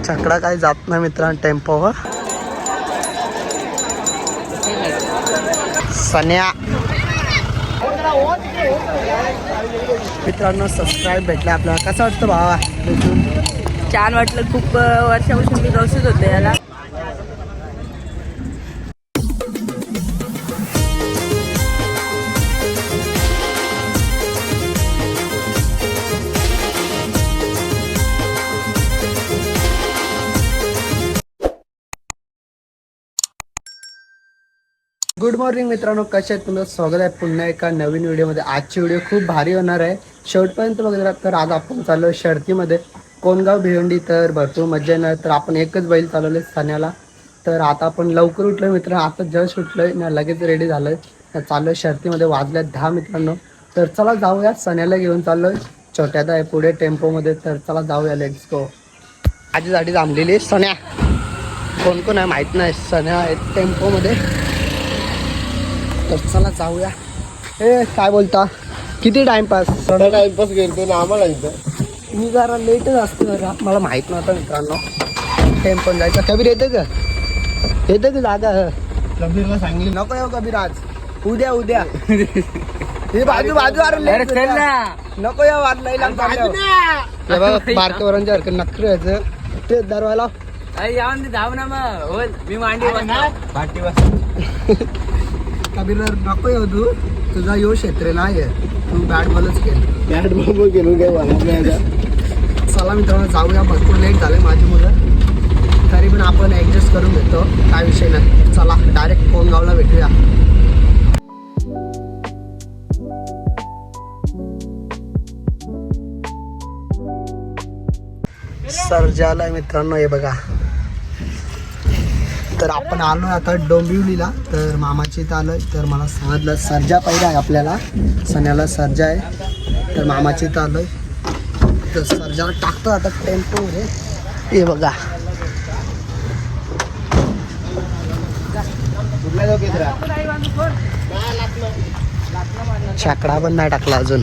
छकडा काही जात नाही मित्रांनो टेम्पोवर. सन्या मित्रांनो सबस्क्राईब भेटले आपल्याला. कसं वाटतं भावा? छान वाटलं. खूप वर्षापासून मी गवसत होते याला. गुड मॉर्निंग मित्रांनो, कसे आहेत तुमचं? स्वागत आहे पुन्हा एका नवीन व्हिडिओमध्ये. आजची व्हिडिओ खूप भारी होणार आहे, शेवटपर्यंत बघा. तर आज आपण चाललो शर्तीमध्ये कोणगाव भिवंडी. तर भरपूर मजा येणार. तर आपण एकच बैल चालवले सण्याला. तर आता आपण लवकर उठलोय मित्रांनो, आता जस्ट उठलोय ना, लगेच रेडी झालोय. तर चाललोय शर्तीमध्ये. वाजल्यात 10 मित्रांनो. तर चला जाऊया, सण्याला घेऊन चाललोय. छोट्यादा आहे पुढे टेम्पोमध्ये. तर चला जाऊया, लेट्स गो. आधी गाडी थांबलेली. सण्या कोण कोण आहे माहीत नाही. सण्या आहे टेम्पोमध्ये. तर चला जाऊया. ए काय बोलता, किती टाइमपास? थोडा टाइमपास करतो ना आम्हाला इथं. मी जरा लेटच असतो जरा, मला माहीत नव्हतं मित्रांनो टेम्पोन जायचं. कबीर येतं का? येतं का जागा? कबीरला सांगली नको येऊ कबीर आज, उद्या उद्या. हे बाजू बाजू अरे लेट नको येऊ आज. लई लांब बारकेवरांच्या हरकत नखरे यायचं ते दरवायला. जाऊ ना मग. मी मांडी कबीर नको येऊ, तुझा यो क्षेत्र नाही आहे, तू बॅट बॉलच खेळ. बॅट बॉल गेलो काय मला. चला मित्रांनो जाऊया. भरपूर लेट झाले माझी मुलं, तरी पण आपण ॲडजस्ट करून घेतो, काय विषय नाही. चला डायरेक्ट कोणगावला भेटूया. सर्जाला मित्रांनो हे बघा. तर आपण आलो आता डोंबिवलीला. तर मामाची इथं आलोय. तर मला सांगितलं सर्जा पाहिजे आहे आपल्याला, सण्याला सर्जा आहे. तर मामाची इथं आलोय. तर सर्जाला टाकतो आता टेम्पोमध्ये. हे बघा छाकडा पण नाही टाकला अजून.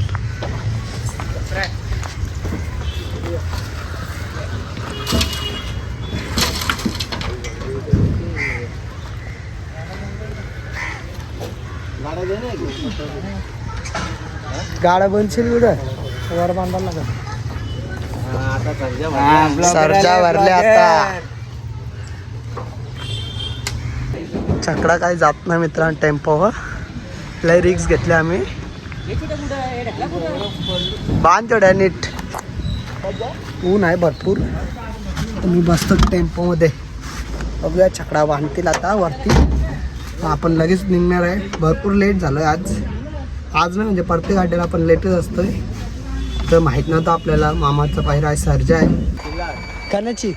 गाडा बनशील कुठं वर बांधायला का? सर्जा भरले आता. छकडा काही जात नाही मित्रांनो टेम्पोवर. लय रिक्स घेतले आम्ही. बांध तेवढ्या नीट, ऊन आहे भरपूर. मी बसतो टेम्पोमध्ये. बघूया छकडा बांधतील आता वरती. आपण लगेच निघणार आहे. भरपूर लेट झालं आज नाही म्हणजे प्रत्येक गाडीला आपण लेटच असतोय. तर माहीत नव्हतं आपल्याला मामाचा पायरा आहे, सर्जा आहे कण्याची.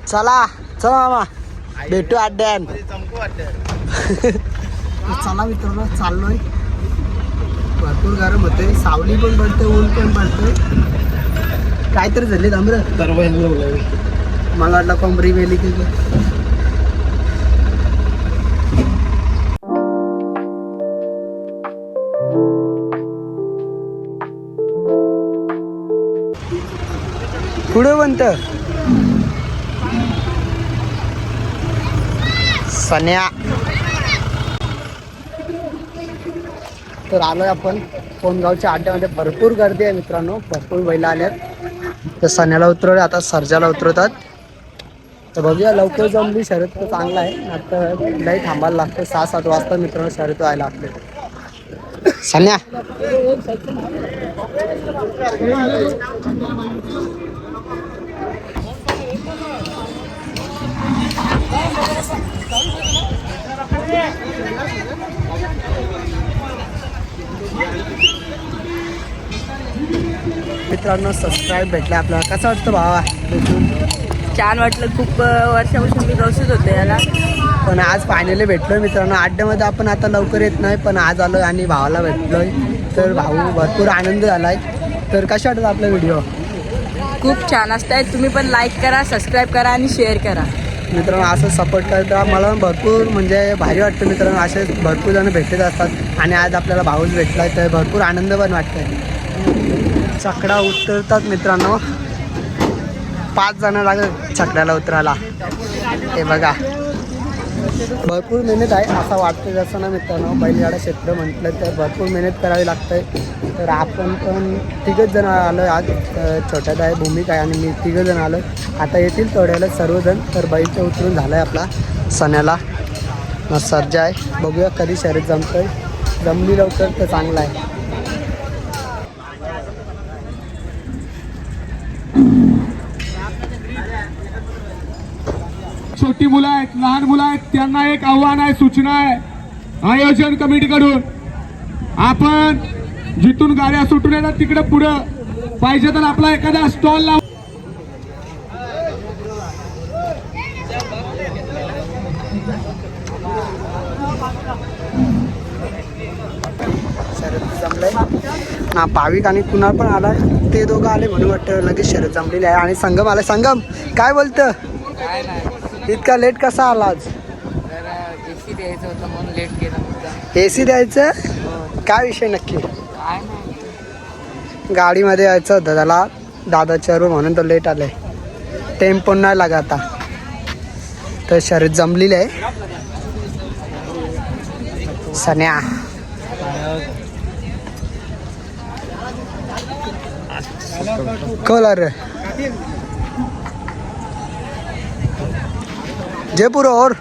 चला चला मामा भेटू अड्ड्यान. चला मित्रांनो चाललोय. भरपूर गरम होते, सावली पण पडते, ऊन पण पडतोय. काहीतरी झाले थांबर. मला वाटलं कोंबरी वेली की. पुढे बनत सन्या. तर आलोय आपण कोणगावच्या अड्ड्यामध्ये. भरपूर गर्दी आहे मित्रांनो, भरपूर बैला आल्यात. तर सण्याला उतरवले, आता सर्जाला उतरवतात. तर बघूया लवकर जमली शर्यत तर चांगला आहे. आता लई थांबायला लागतं, 6-7 वाजता मित्रांनो शर्यत व्हायला लागते. सन्या मित्रांनो सबस्क्राईब भेटले आपल्याला. कसं वाटतं भावा? छान वाटलं. खूप वर्षापासून मी गवसत होते याला. पण आज फायनली भेटलोय मित्रांनो अड्ड्यामध्ये. आपण आता लवकर येत नाही, पण आज आलोय आणि भावाला भेटलोय. तर भाऊ भरपूर आनंद झालाय. तर कशा वाटतं आपला व्हिडिओ? खूप छान असताय. तुम्ही पण लाईक करा, सबस्क्राईब करा आणि शेअर करा मित्रांनो. असं सपोर्ट करता मला भरपूर म्हणजे भारी वाटतं मित्रांनो. असे भरपूर जण भेटत असतात आणि आज आपल्याला भाऊच भेटलाय, तर भरपूर आनंद पण वाटतंय. छकडा उतरतात मित्रांनो. 5 जण लागत छकड्याला उतरायला. हे बघा भरपूर मेहनत आहे असं वाटतं. जसं ना मित्रांनो बैलगाडा क्षेत्र म्हटलं तर भरपूर मेहनत करावी लागते. तर आपण पण तिघच जण आलो आज. छोट्यात आहे, भूमिका आहे आणि मी तिघं जण आलो. आता येतील थोड्याला सर्वजण. तर बैलचं उतरून झालं आहे आपला सण्याला. मग सर्जा आहे, बघूया कधी शर्यत जमतोय. जमली लवकर तर चांगलं आहे. छोटी मुलं आहेत, लहान मुलं आहेत, त्यांना एक आव्हान आहे, सूचना आहे आयोजन कमिटीकडून. आपण जिथून गाड्या सुटून येतात तिकडे पुढं पाहिजे तर आपला एखादा स्टॉल लाव. शर्यत जमलंय ना. भाविक आणि कुणाल पण आलाय. ते दोघं आले म्हणून वाटतं लगेच शर्यत जमलेली आहे. आणि संगम आलाय. संगम काय बोलतं? काय नाही, इतका लेट कसा आला आज? एसी द्यायचं होतं म्हणून लेट केलं. AC द्यायचं? काय विषय नक्की? काय नाही, गाडीमध्ये यायचं होतं त्याला दादाच्या रूम म्हणून तो लेट आलाय. टेम्पो नाही लागा आता. तर शर्यत जमलेली आहे. सन्या कॉलर जयपूर और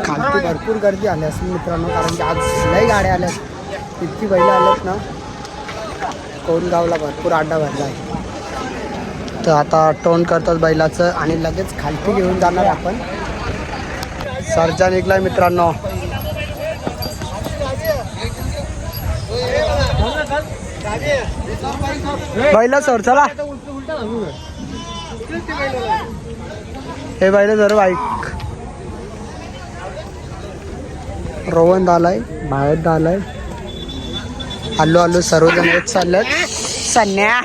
खालती भरपूर गर्दी आली असेल मित्रांनो. कारण की आज लई गाड्या आल्यात. इतकी बैलं आल्यात ना. कोणगावला भरपूर अड्डा भरला आहे. तर आता टोन करतात बैलाचं आणि लगेच खालती घेऊन जाणार आपण. सर्जा निघलाय मित्रांनो. बैला सर चला. हे बैल जर बाईक रोहन आलाय, बाहेर आलाय. आलो आलो सर्वजण येत चाललेत. सन्या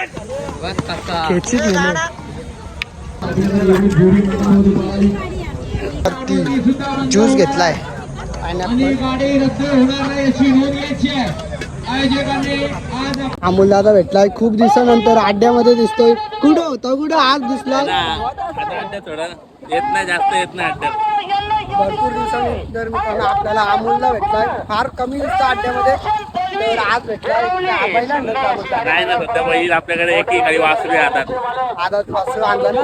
खेचीत नेले. ज्यूस घेतलाय अमोल दादा भेटलाय. खूप दिवसानंतर अड्ड्यामध्ये दिसतोय. कुठं होता? कुठं आज दिसलाय? येत नाही, जास्त येत नाही अड्ड्यात. भरपूर दिवसानंतर मित्रांनो आपल्याला अमोलला भेटलाय. फार कमी दिसतं अड्ड्यामध्ये. तर आज भेटलाय. नाही ना, सध्या बैल आपल्याकडे एक खाली वासरू हातात. आदत वासरू आणलं ना.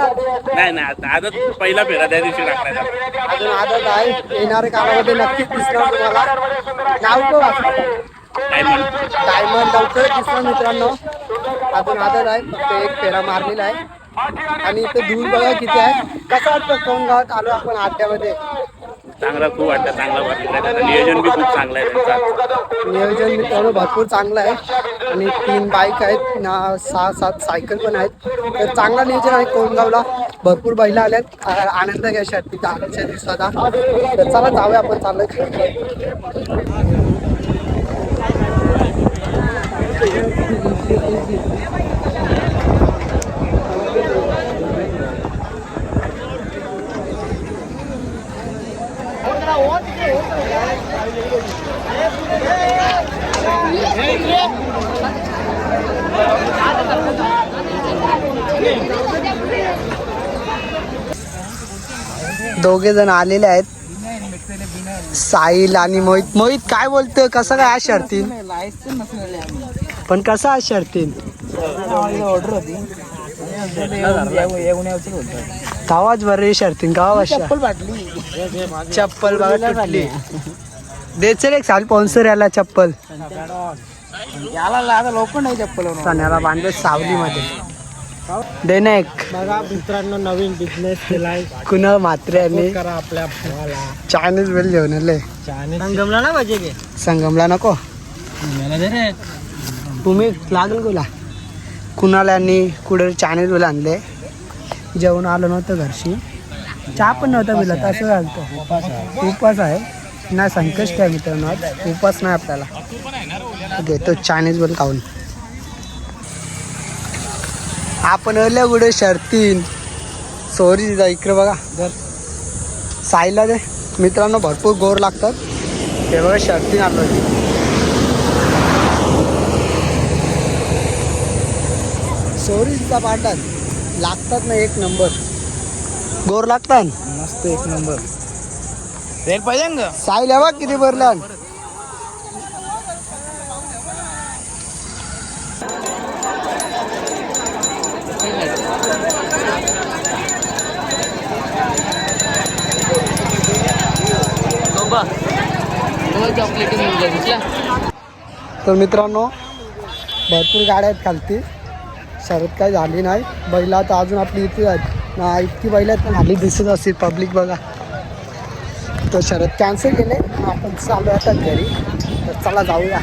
नाही नाही, आदत पहिला फेरा त्या दिवशी टाकण्याचा. अजून आदत आहे. येणाऱ्या काळामध्ये नक्कीच दिसणार तुम्हाला. नाव तो वासरू डायमंड लवकर दिसणार मित्रांनो. अजून आदत आहे. फक्त एक फेरा मारलेला आहे. आणि इथे दूर बघा किती आहे. कसं वाटतं कोणगावात आलो आपण अड्ड्यामध्ये? चांगला खूप वाटतं, चांगला वाटतं. नियोजन बी खूप चांगलं आहे त्यांचं. नियोजन मित्रांनो भरपूर चांगलं आहे. आणि 3 बाईक आहेत ना, 6-7 सायकल पण आहेत. तर चांगला नियोजन आहे कोणगावला. भरपूर बैला आल्यात. आनंद घ्या शर्तीचा आजच्या दिवसाचा. तर चला जाऊया आपण. चाललोय दोघे जण आलेले आहेत. साहिल आणि मोहित. मोहित काय बोलतोय? कसं काय आज शर्तीन? पण कसं आज शर्तीन? ऑर्डर होती. गावाच बरे शर्तीन. गावा चप्पल बघा तुटली. देचल एक साल स्पॉन्सर याला चप्पल. याला लोक नाही चप्पल सण्याला बांधले सावलीमध्ये. देनेक बघा मित्रांनो, नवीन बिझनेस केलाय कुणाल म्हात्रे यांनी. करा आपल्या भावाला. चायनीज बेल घेऊन आले. संगमला ना पाहिजे की संगमला नको. तुम्ही लागल गोला. कुणाल यांनी कुठे चायनीज बेल आणले. जेवण आलं नव्हतं घरशी. चहा पण नव्हता बिला. तसं झालं. उपास आहे ना. संकष्ट आहे मित्रांनो. उपास नाही आपल्याला. घेतो चायनीज बेल खाऊन. आपण आल्या कुठे शर्तीन. सोरी इकडे बघा. साईला दे मित्रांनो. भरपूर गोर लागतात. हे बघा शर्तीन आलो. सोरीचा पाठात लागतात ना एक नंबर. गोर लागतात. मस्त एक नंबर. साईल आहे बघ किती भरला. तर मित्रांनो भरपूर गाड्या आहेत खालती. शर्यत काही झाली नाही. बैला तर अजून आपली इथे आहेत ना. इतकी बैला पण खाली दिसत असतील पब्लिक बघा. तर शर्यत कॅन्सल केले. आपण चालू आता घरी. तर चला जाऊया.